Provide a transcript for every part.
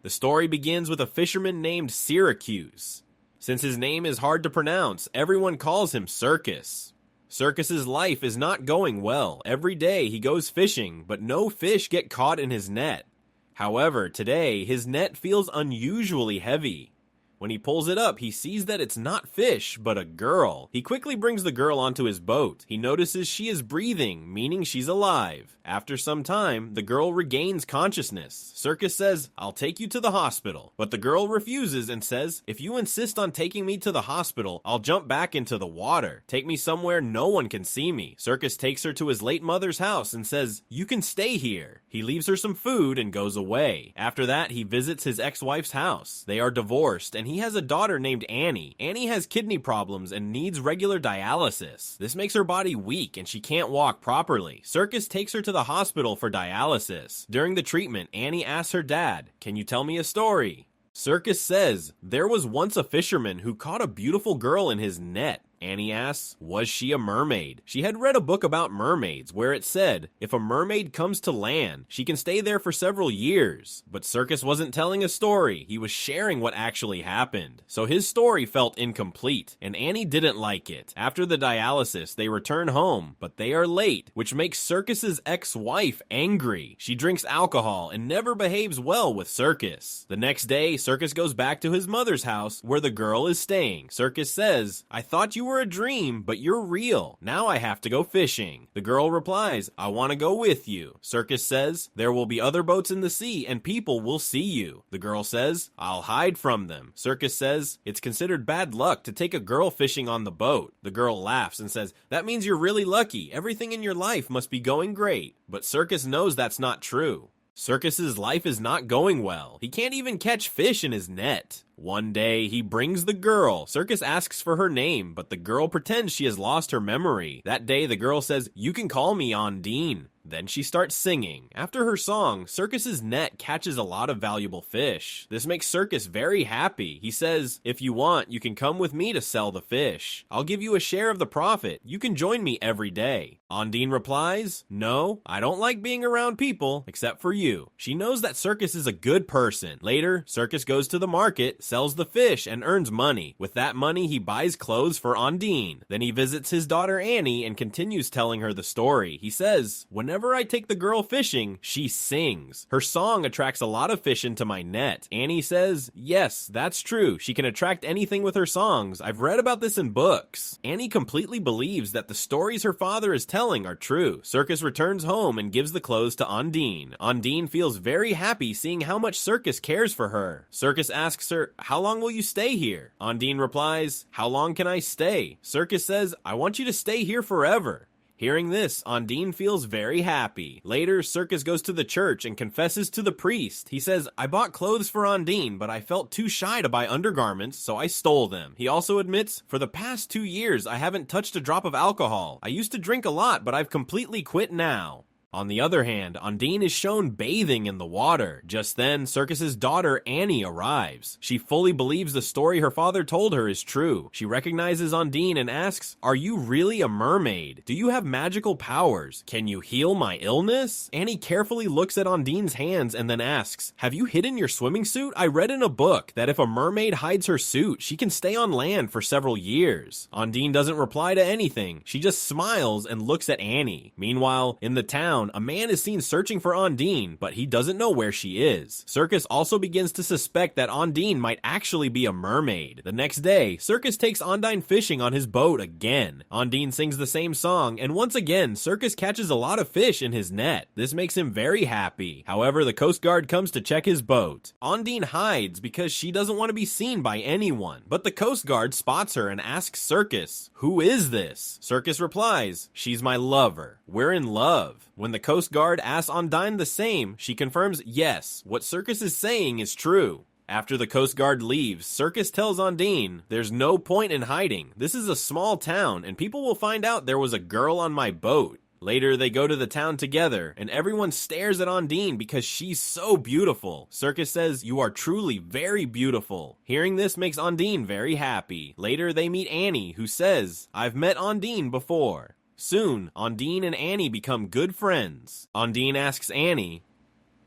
The story begins with a fisherman named Syracuse. Since his name is hard to pronounce, everyone calls him Circus. Circus's life is not going well. Every day he goes fishing, but no fish get caught in his net. However, today his net feels unusually heavy. When he pulls it up, he sees that it's not fish, but a girl. He quickly brings the girl onto his boat. He notices she is breathing, meaning she's alive. After some time, the girl regains consciousness. Circus says, "I'll take you to the hospital." But the girl refuses and says, "If you insist on taking me to the hospital, I'll jump back into the water. Take me somewhere no one can see me." Circus takes her to his late mother's house and says, "You can stay here." He leaves her some food and goes away. After that, he visits his ex-wife's house. They are divorced, and he has a daughter named Annie. Annie has kidney problems and needs regular dialysis. This makes her body weak and she can't walk properly. Circus takes her to the hospital for dialysis. During the treatment, Annie asks her dad, "Can you tell me a story?" Circus says, "There was once a fisherman who caught a beautiful girl in his net." Annie asks, was she a mermaid? She had read a book about mermaids where it said, if a mermaid comes to land, she can stay there for several years. But Circus wasn't telling a story, he was sharing what actually happened. So his story felt incomplete, and Annie didn't like it. After the dialysis, they return home, but they are late, which makes Circus's ex-wife angry. She drinks alcohol and never behaves well with Circus. The next day, Circus goes back to his mother's house where the girl is staying. Circus says, "I thought you were a dream, but you're real. Now I have to go fishing." The girl replies, "I want to go with you." Circus says, "There will be other boats in the sea and people will see you." The girl says, "I'll hide from them." Circus says, "It's considered bad luck to take a girl fishing on the boat." The girl laughs and says, "That means you're really lucky. Everything in your life must be going great." But Circus knows that's not true. Circus's life is not going well. He can't even catch fish in his net. One day, he brings the girl. Circus asks for her name, but the girl pretends she has lost her memory. That day, the girl says, "You can call me Ondine." Then she starts singing. After her song, Circus's net catches a lot of valuable fish. This makes Circus very happy. He says, "If you want, you can come with me to sell the fish. I'll give you a share of the profit. You can join me every day." Ondine replies, "No, I don't like being around people, except for you." She knows that Circus is a good person. Later, Circus goes to the market, sells the fish, and earns money. With that money, he buys clothes for Ondine. Then he visits his daughter Annie and continues telling her the story. He says, "Whenever I take the girl fishing, she sings. Her song attracts a lot of fish into my net." Annie says, "Yes, that's true. She can attract anything with her songs. I've read about this in books." Annie completely believes that the stories her father is telling are true. Circus returns home and gives the clothes to Ondine. Ondine feels very happy seeing how much Circus cares for her. Circus asks her, "How long will you stay here?" Ondine replies, "How long can I stay?" Circus says, "I want you to stay here forever." Hearing this, Ondine feels very happy. Later, Circus goes to the church and confesses to the priest. He says, "I bought clothes for Ondine, but I felt too shy to buy undergarments, so I stole them." He also admits, "For the past 2 years, I haven't touched a drop of alcohol. I used to drink a lot, but I've completely quit now." On the other hand, Ondine is shown bathing in the water. Just then, Circus's daughter Annie arrives. She fully believes the story her father told her is true. She recognizes Ondine and asks, "Are you really a mermaid? Do you have magical powers? Can you heal my illness?" Annie carefully looks at Ondine's hands and then asks, "Have you hidden your swimming suit? I read in a book that if a mermaid hides her suit, she can stay on land for several years." Ondine doesn't reply to anything. She just smiles and looks at Annie. Meanwhile, in the town, a man is seen searching for Ondine, but he doesn't know where she is. Circus also begins to suspect that Ondine might actually be a mermaid. The next day, Circus takes Ondine fishing on his boat again. Ondine sings the same song, and once again, Circus catches a lot of fish in his net. This makes him very happy. However, the Coast Guard comes to check his boat. Ondine hides because she doesn't want to be seen by anyone, but the Coast Guard spots her and asks Circus, "Who is this?" Circus replies, "She's my lover. We're in love." When the Coast Guard asks Ondine the same, she confirms yes, what Circus is saying is true. After the Coast Guard leaves, Circus tells Ondine, "There's no point in hiding. This is a small town, and people will find out there was a girl on my boat." Later, they go to the town together, and everyone stares at Ondine because she's so beautiful. Circus says, "You are truly very beautiful." Hearing this makes Ondine very happy. Later, they meet Annie, who says, "I've met Ondine before." Soon, Ondine and Annie become good friends. Ondine asks Annie,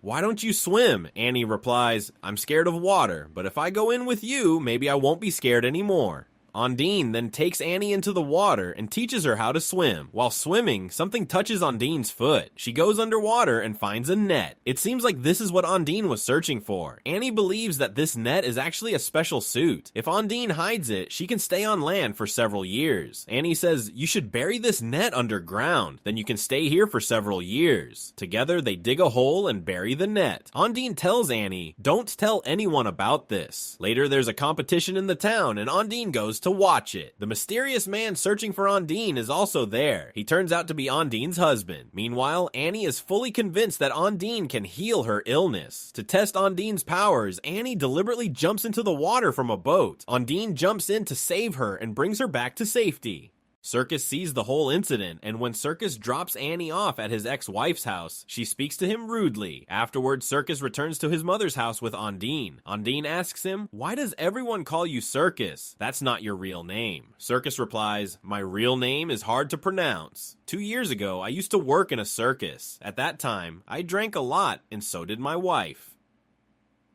"Why don't you swim?" Annie replies, "I'm scared of water, but if I go in with you, maybe I won't be scared anymore." Ondine then takes Annie into the water and teaches her how to swim. While swimming, something touches Ondine's foot. She goes underwater and finds a net. It seems like this is what Ondine was searching for. Annie believes that this net is actually a special suit. If Ondine hides it, she can stay on land for several years. Annie says, "You should bury this net underground, then you can stay here for several years." Together, they dig a hole and bury the net. Ondine tells Annie, "Don't tell anyone about this." Later, there's a competition in the town, and Ondine goes to watch it. The mysterious man searching for Ondine is also there. He turns out to be Ondine's husband. Meanwhile, Annie is fully convinced that Ondine can heal her illness. To test Ondine's powers, Annie deliberately jumps into the water from a boat. Ondine jumps in to save her and brings her back to safety. Circus sees the whole incident, and when Circus drops Annie off at his ex-wife's house, she speaks to him rudely. Afterwards, Circus returns to his mother's house with Ondine. Ondine asks him, "Why does everyone call you Circus? That's not your real name." Circus replies, "My real name is hard to pronounce. 2 years ago, I used to work in a circus. At that time, I drank a lot, and so did my wife.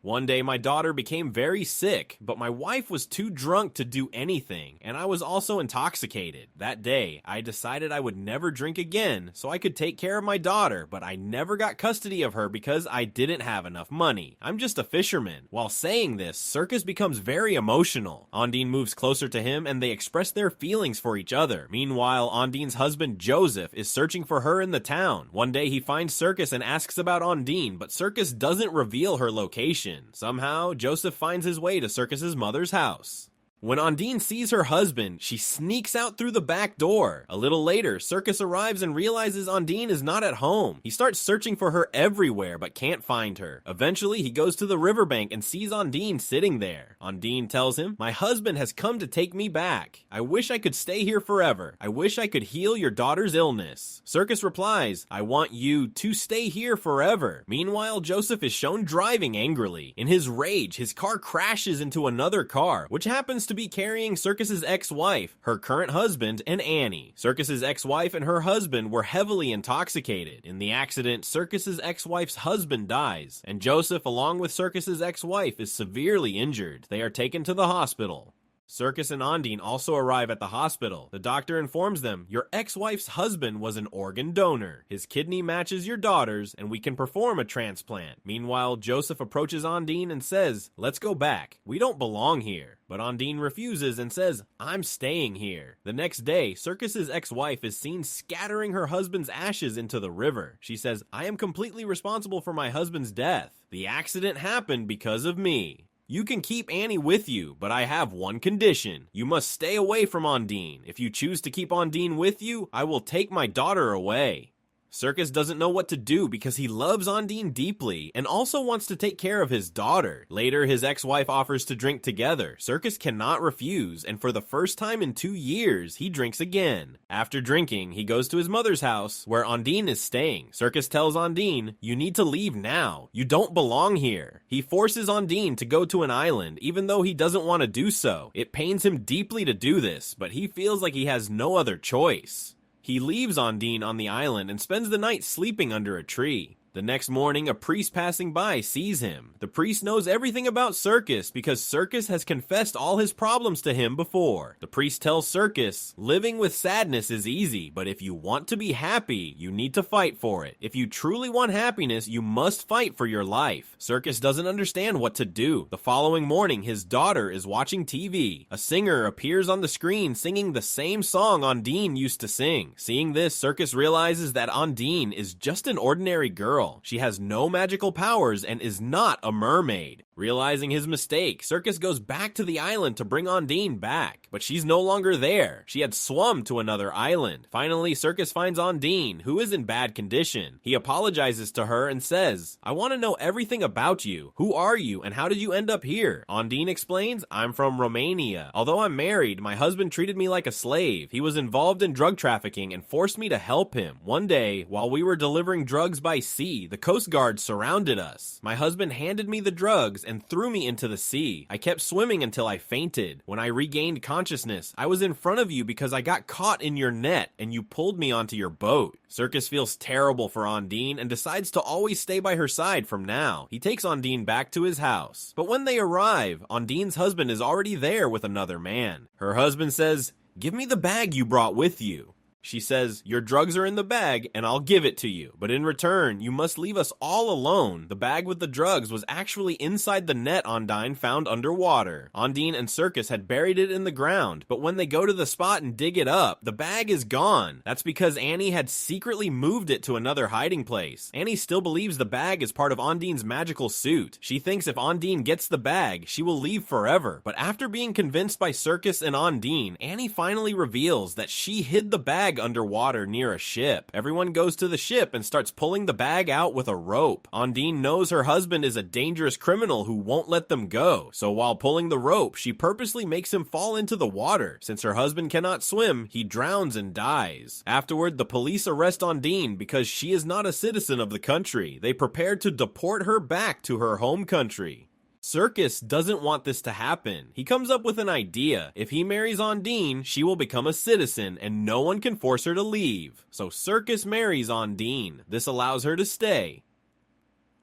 One day my daughter became very sick, but my wife was too drunk to do anything, and I was also intoxicated. That day, I decided I would never drink again so I could take care of my daughter, but I never got custody of her because I didn't have enough money. I'm just a fisherman." While saying this, Circus becomes very emotional. Ondine moves closer to him and they express their feelings for each other. Meanwhile, Ondine's husband Joseph is searching for her in the town. One day he finds Circus and asks about Ondine, but Circus doesn't reveal her location. Somehow, Joseph finds his way to Circus's mother's house. When Ondine sees her husband, she sneaks out through the back door. A little later, Circus arrives and realizes Ondine is not at home. He starts searching for her everywhere but can't find her. Eventually, he goes to the riverbank and sees Ondine sitting there. Ondine tells him, "My husband has come to take me back. I wish I could stay here forever. I wish I could heal your daughter's illness." Circus replies, "I want you to stay here forever." Meanwhile, Joseph is shown driving angrily. In his rage, his car crashes into another car, which happens to be carrying Circus's ex-wife, her current husband, and Annie. Circus's ex-wife and her husband were heavily intoxicated. In the accident, Circus's ex-wife's husband dies, and Joseph, along with Circus's ex-wife, is severely injured. They are taken to the hospital. Circus and Ondine also arrive at the hospital. The doctor informs them, "Your ex-wife's husband was an organ donor. His kidney matches your daughter's, and we can perform a transplant." Meanwhile, Joseph approaches Ondine and says, "Let's go back. We don't belong here." But Ondine refuses and says, "I'm staying here." The next day, Circus's ex-wife is seen scattering her husband's ashes into the river. She says, "I am completely responsible for my husband's death. The accident happened because of me. You can keep Annie with you, but I have one condition. You must stay away from Ondine. If you choose to keep Ondine with you, I will take my daughter away." Circus doesn't know what to do because he loves Ondine deeply and also wants to take care of his daughter. Later, his ex-wife offers to drink together. Circus cannot refuse, and for the first time in 2 years, he drinks again. After drinking, he goes to his mother's house, where Ondine is staying. Circus tells Ondine, "You need to leave now. You don't belong here." He forces Ondine to go to an island, even though he doesn't want to do so. It pains him deeply to do this, but he feels like he has no other choice. He leaves Ondine on the island and spends the night sleeping under a tree. The next morning, a priest passing by sees him. The priest knows everything about Circus because Circus has confessed all his problems to him before. The priest tells Circus, "Living with sadness is easy, but if you want to be happy, you need to fight for it. If you truly want happiness, you must fight for your life." Circus doesn't understand what to do. The following morning, his daughter is watching TV. A singer appears on the screen singing the same song Ondine used to sing. Seeing this, Circus realizes that Ondine is just an ordinary girl. She has no magical powers and is not a mermaid. Realizing his mistake, Circus goes back to the island to bring Ondine back, but she's no longer there. She had swum to another island. Finally, Circus finds Ondine, who is in bad condition. He apologizes to her and says, "I want to know everything about you. Who are you and how did you end up here?" Ondine explains, "I'm from Romania. Although I'm married, my husband treated me like a slave. He was involved in drug trafficking and forced me to help him. One day, while we were delivering drugs by sea, the Coast Guard surrounded us. My husband handed me the drugs and threw me into the sea. I kept swimming until I fainted. When I regained consciousness, I was in front of you because I got caught in your net and you pulled me onto your boat. Circus feels terrible for Ondine and decides to always stay by her side from now. He takes Ondine back to his house. But when they arrive, Ondine's husband is already there with another man. Her husband says, "Give me the bag you brought with you." She says, "Your drugs are in the bag, and I'll give it to you. But in return, you must leave us all alone." The bag with the drugs was actually inside the net Ondine found underwater. Ondine and Circus had buried it in the ground, but when they go to the spot and dig it up, the bag is gone. That's because Annie had secretly moved it to another hiding place. Annie still believes the bag is part of Ondine's magical suit. She thinks if Ondine gets the bag, she will leave forever. But after being convinced by Circus and Ondine, Annie finally reveals that she hid the bag underwater near a ship. Everyone goes to the ship and starts pulling the bag out with a rope. Ondine knows her husband is a dangerous criminal who won't let them go, so while pulling the rope, she purposely makes him fall into the water. Since her husband cannot swim, he drowns and dies. Afterward, the police arrest Ondine because she is not a citizen of the country. They prepare to deport her back to her home country. Circus doesn't want this to happen. He comes up with an idea. If he marries Ondine, she will become a citizen and no one can force her to leave. So Circus marries Ondine. This allows her to stay.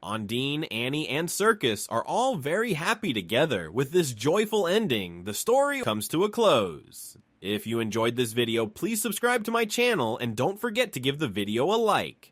Ondine, Annie, and Circus are all very happy together. With this joyful ending, the story comes to a close. If you enjoyed this video, please subscribe to my channel and don't forget to give the video a like.